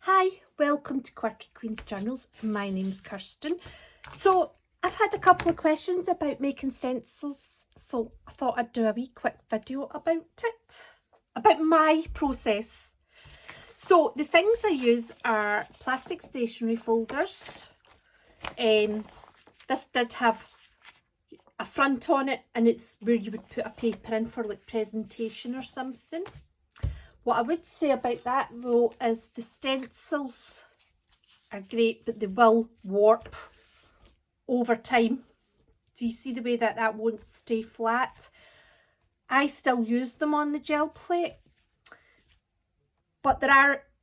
Hi, welcome to Quirky Queen's Journals. My name's Kirsten. So I've had a couple of questions about making stencils, so I thought I'd do a wee quick video about it, about my process. So the things I use are plastic stationery folders. This did have a front on it, and it's where you would put a paper in for like presentation or something. What I would say about that though is the stencils are great, but they will warp over time. Do you see the way that that won't stay flat? I still use them on the gel plate, but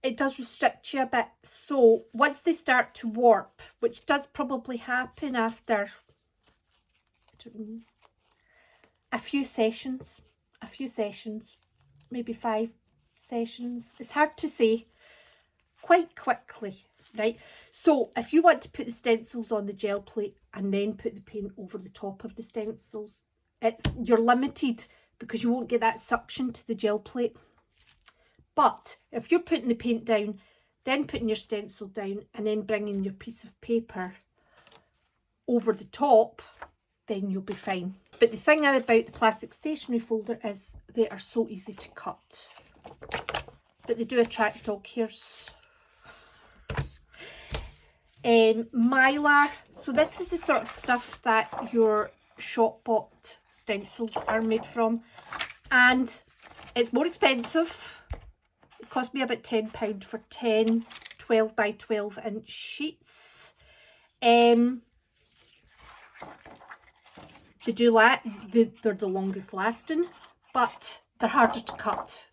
it does restrict you a bit. So once they start to warp, which does probably happen after, I don't know, a few sessions, maybe 5 sessions, it's hard to say, quite quickly, right? So if you want to put the stencils on the gel plate and then put the paint over the top of the stencils, you're limited because you won't get that suction to the gel plate. But if you're putting the paint down, then putting your stencil down and then bringing your piece of paper over the top, then you'll be fine. But the thing about the plastic stationery folder is they are so easy to cut. But they do attract dog hairs. Mylar. So this is the sort of stuff that your shop bought stencils are made from. And it's more expensive. It cost me about £10 for 10 12 by 12 inch sheets. They they're the longest lasting, but they're harder to cut.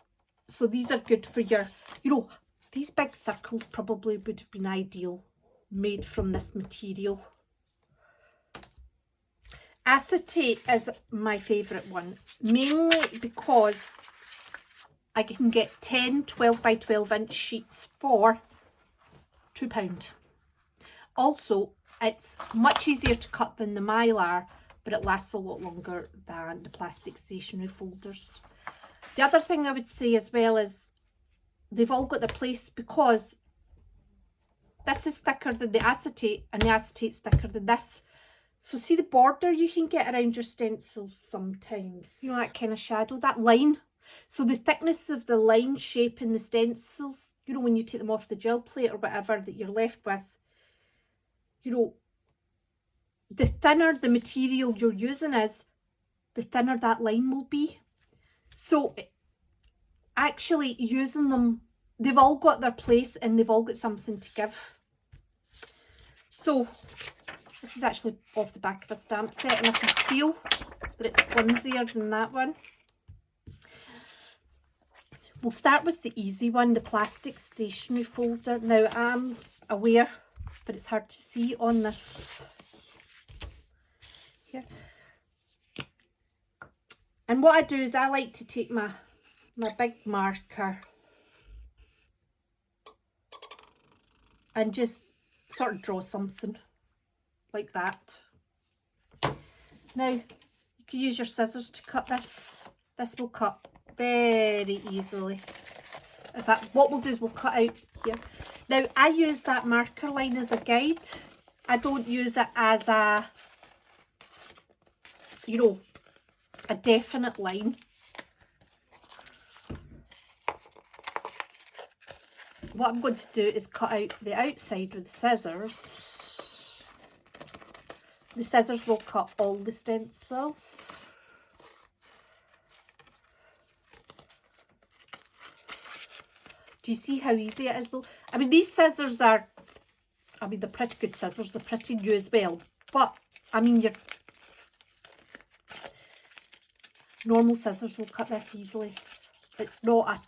So these are good for your, these big circles probably would have been ideal made from this material. Acetate is my favourite one, mainly because I can get 10 12 by 12 inch sheets for £2. Also, it's much easier to cut than the Mylar, but it lasts a lot longer than the plastic stationery folders. The other thing I would say as well is they've all got their place, because this is thicker than the acetate and the acetate's thicker than this. So see the border you can get around your stencils sometimes? You know, that kind of shadow, that line. So the thickness of the line shaping the stencils, when you take them off the gel plate or whatever that you're left with, the thinner the material you're using is, the thinner that line will be. So actually using them, they've all got their place and they've all got something to give. So this is actually off the back of a stamp set, and I can feel that it's flimsier than that one. We'll start with the easy one, the plastic stationery folder. Now I'm aware that it's hard to see on this here. And what I do is I like to take my big marker and just sort of draw something like that. Now you can use your scissors to cut this. This will cut very easily. In fact, what we'll do is we'll cut out here. Now I use that marker line as a guide. I don't use it as a definite line. What I'm going to do is cut out the outside with the scissors. The scissors will cut all the stencils. Do you see how easy it is though? I mean, these scissors are, they're pretty good scissors. They're pretty new as well. But, your normal scissors will cut this easily. It's not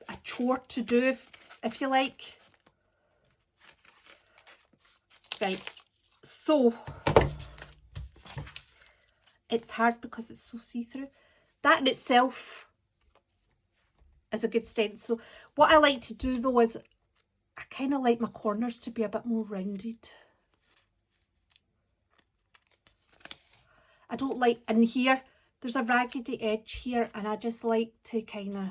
a chore to do, if you like. Right, so it's hard because it's so see-through. That in itself is a good stencil. What I like to do though is I kind of like my corners to be a bit more rounded. I don't like, in here there's a raggedy edge here, and I just like to kind of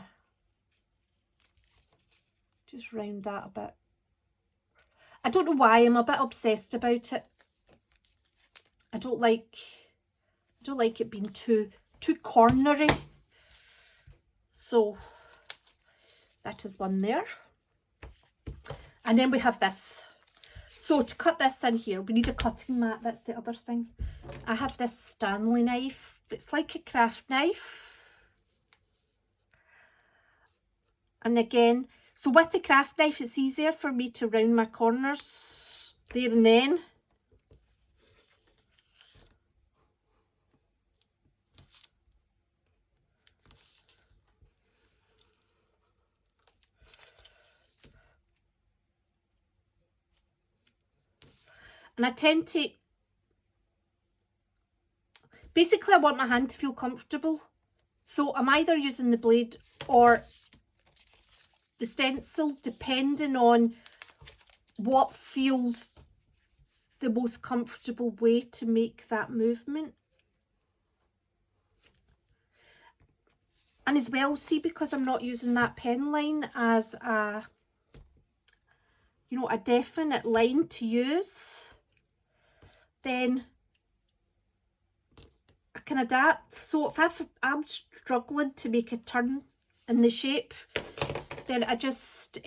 just round that a bit. I don't know why, I'm a bit obsessed about it. I don't like it being too cornery. So that is one there. And then we have this. So to cut this in here, we need a cutting mat. That's the other thing. I have this Stanley knife. It's like a craft knife. And again, so with the craft knife, it's easier for me to round my corners there and then. And I tend to, basically I want my hand to feel comfortable. So I'm either using the blade or the stencil, depending on what feels the most comfortable way to make that movement. And as well, see, because I'm not using that pen line as a, you know, a definite line to use, then I can adapt. So if I'm struggling to make a turn in the shape, then I just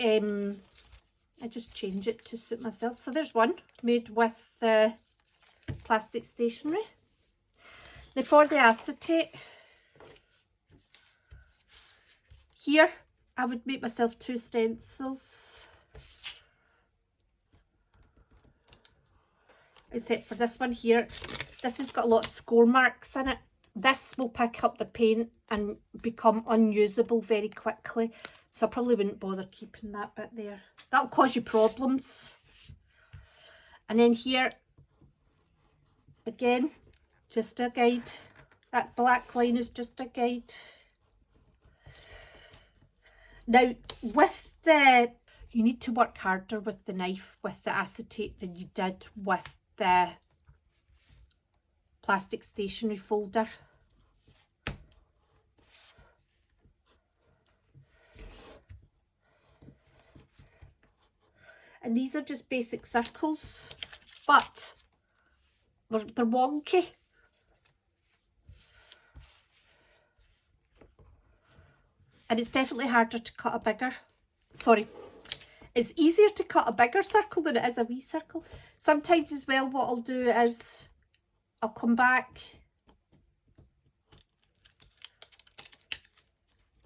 change it to suit myself. So there's one made with plastic stationery. Now for the acetate, here I would make myself 2 stencils. Except for this one here. This has got a lot of score marks in it. This will pick up the paint and become unusable very quickly. So I probably wouldn't bother keeping that bit there. That'll cause you problems. And then here, again, just a guide. That black line is just a guide. Now, with the, you need to work harder with the knife, with the acetate, than you did with the plastic stationery folder. And these are just basic circles, but they're wonky. And it's definitely harder to cut a bigger, it's easier to cut a bigger circle than it is a wee circle. Sometimes as well, what I'll do is I'll come back,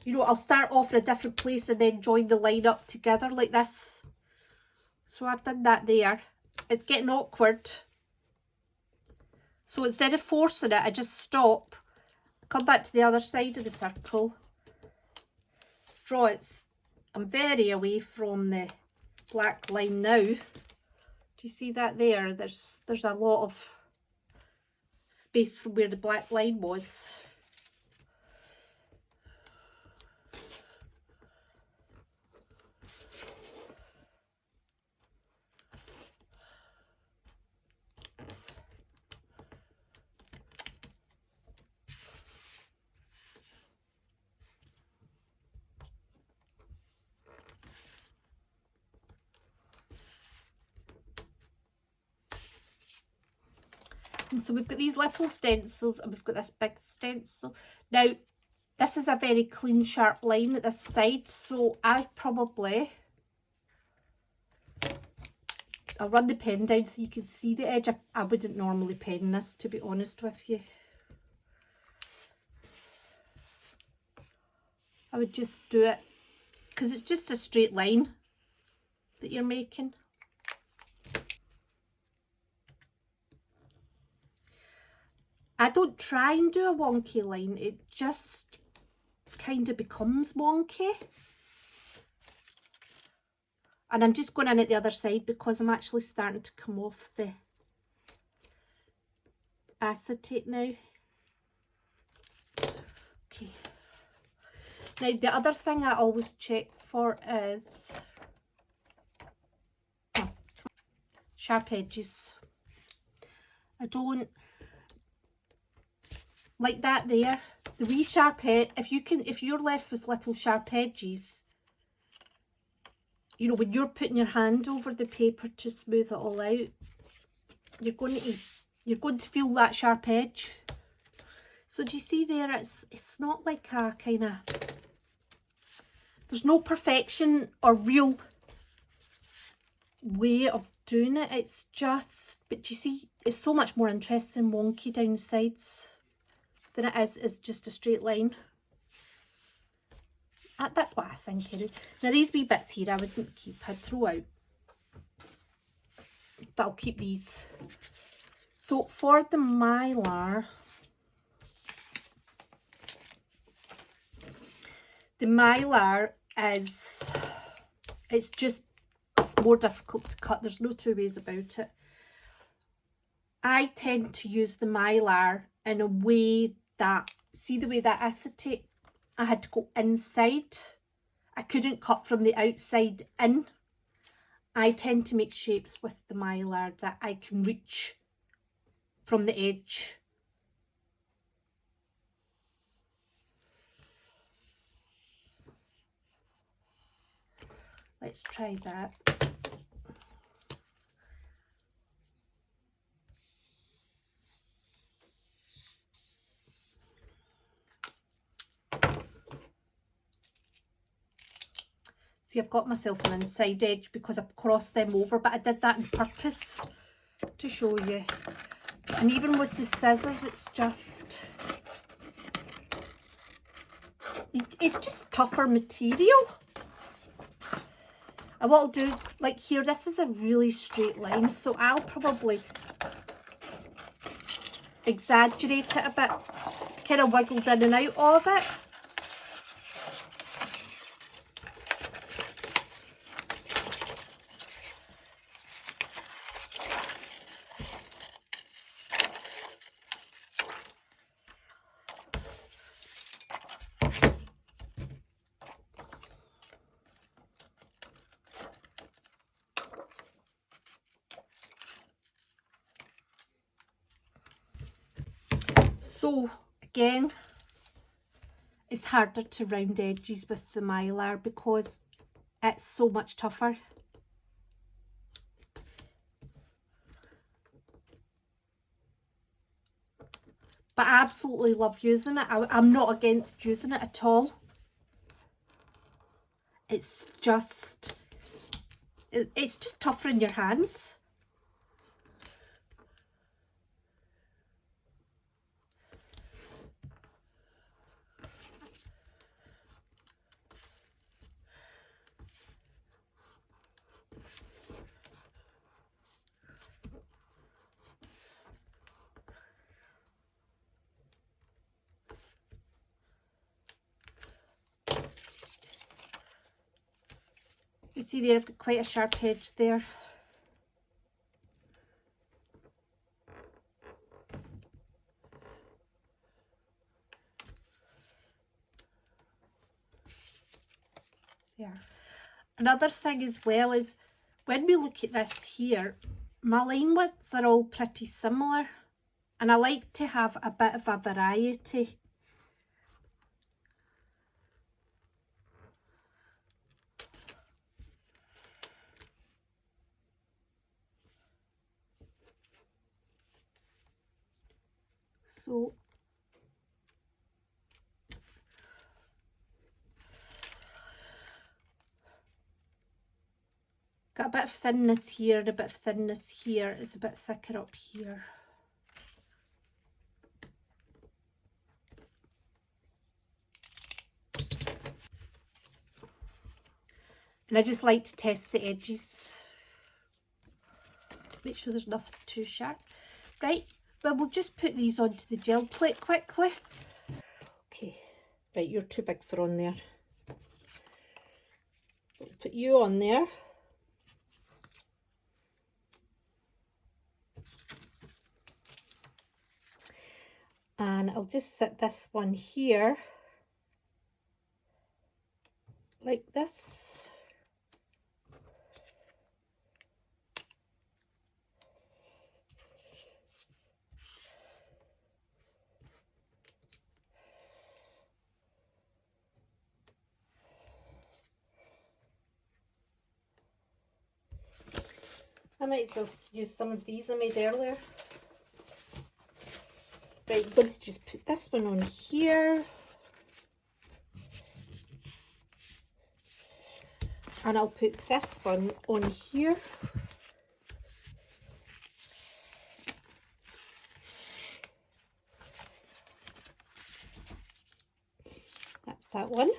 you know, I'll start off in a different place and then join the line up together like this. So I've done that there. It's getting awkward. So instead of forcing it, I just stop, come back to the other side of the circle, draw it. I'm very away from the black line now. Do you see that there? There's a lot of space from where the black line was. And so we've got these little stencils and we've got this big stencil. Now, this is a very clean, sharp line at this side, so I'll run the pen down so you can see the edge. I wouldn't normally pen this, to be honest with you. I would just do it because it's just a straight line that you're making. I don't try and do a wonky line, it just kind of becomes wonky. And I'm just going in at the other side because I'm actually starting to come off the acetate now. Okay. Now the other thing I always check for is sharp edges. I don't like that there, the wee sharp edge. If you're left with little sharp edges, you know, when you're putting your hand over the paper to smooth it all out, you're going to feel that sharp edge. So do you see there, it's not like a kind of, there's no perfection or real way of doing it. It's just, but you see, it's so much more interesting wonky down the sides than it is just a straight line. That's what I think anyway. Now these wee bits here I wouldn't keep, I'd throw out, but I'll keep these. So for the Mylar, is, it's more difficult to cut. There's no two ways about it. I tend to use the Mylar in a way that, see the way that acetate, I had to go inside. I couldn't cut from the outside in. I tend to make shapes with the Mylar that I can reach from the edge. Let's try that. See, I've got myself an inside edge because I've crossed them over, but I did that on purpose to show you. And even with the scissors, it's just tougher material. And what I'll do, like here, this is a really straight line, so I'll probably exaggerate it a bit, kind of wiggled in and out of it. So again, it's harder to round edges with the Mylar because it's so much tougher. But I absolutely love using it. I'm not against using it at all. It's just tougher in your hands. You see there, I've got quite a sharp edge there. There. Another thing as well is when we look at this here, my line widths are all pretty similar, and I like to have a bit of a variety. So got a bit of thinness here and a bit of thinness here. It's a bit thicker up here. And I just like to test the edges. Make sure there's nothing too sharp. Right, well, we'll just put these onto the gel plate quickly. Okay, right, you're too big for on there. We'll put you on there. And I'll just set this one here like this. I might as well use some of these I made earlier. Right, I'm going to just put this one on here. And I'll put this one on here. That's that one.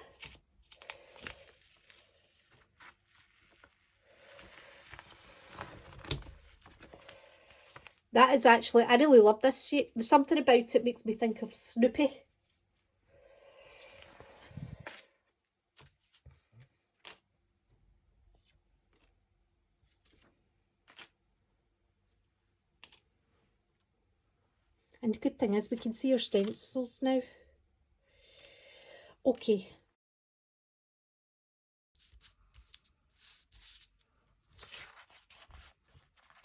That is actually, I really love this shape. There's something about it makes me think of Snoopy. And the good thing is we can see our stencils now. Okay.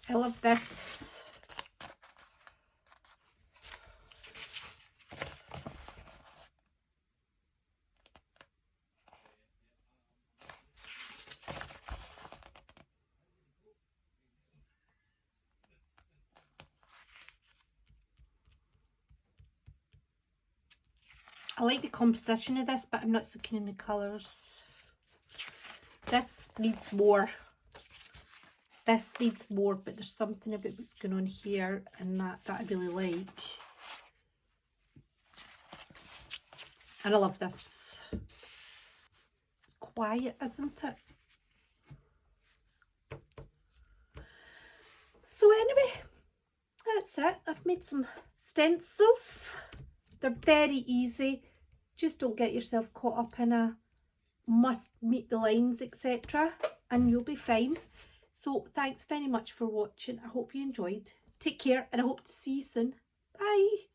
I love this. I like the composition of this, but I'm not so keen on the colours. This needs more. This needs more, but there's something about what's going on here and that I really like. And I love this. It's quiet, isn't it? So anyway, that's it. I've made some stencils. They're very easy. Just don't get yourself caught up in a must meet the lines, etc. and you'll be fine. So thanks very much for watching. I hope you enjoyed. Take care and I hope to see you soon. Bye.